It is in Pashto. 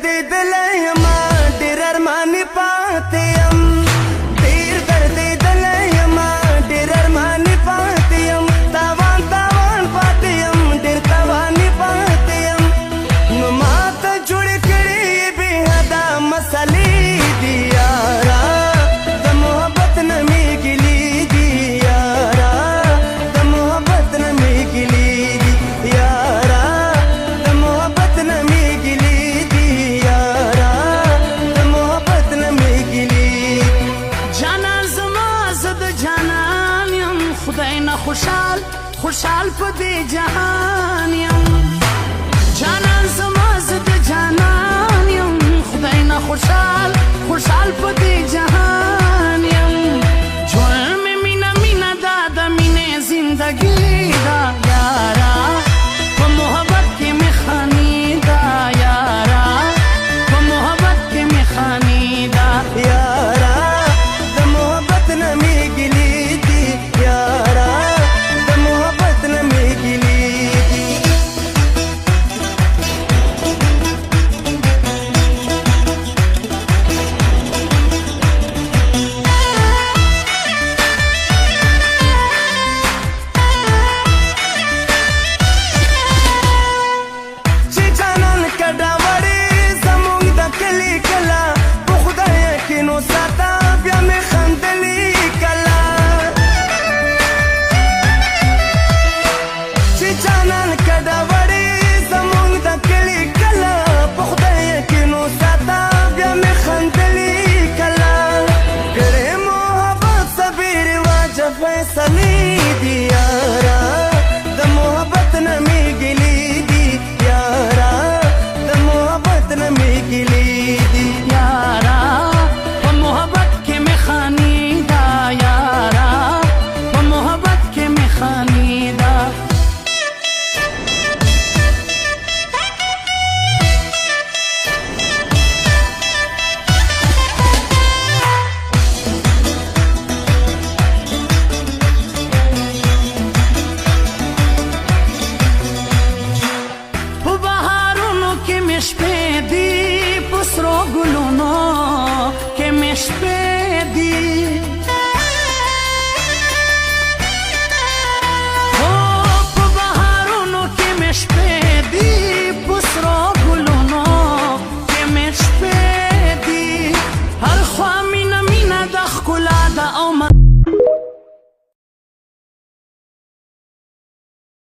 दिलयमा der Armani पाते हम देर दर्द दिलयमा डेर अरमानी पाते हम तावान तावान पाते हम डेर तावानी पाते हम मात जुड़ करी बेहदा मसली दियारा द मोहब्बत न मिगली दियारा द मोहब्बत न मिगली दियारा द मोहब्बत न मिगली दियारा द मोहब्बत न मिगली जाना زما زد جانان یم خدای نه خوشحال خوشحال په دې جهان یم جانا زما زد جانان یم خدای نه خوشحال خوشحال په دې جهان یم ژوند مې مینا مینا دا د مینې زندګي دا یارا په محبت کې مې خاني دا یارا په محبت کې مې خاني دا यारा द मोहब्बत न मिगली दी यारा द मोहब्बत न मिगली दी چې جانان کډا وړي زمونږ د کلي کلا په خدای یقینو ساته بیا مې خندلي کلا چې جانان کډا وړي زمونږ د کلي کلا په خدای یقینو ساته بیا مې خندلي کلا کړې محبت صبر واجه فیصلې دي یارا د محبت نه میګلي دي یارا د محبت نه میګلي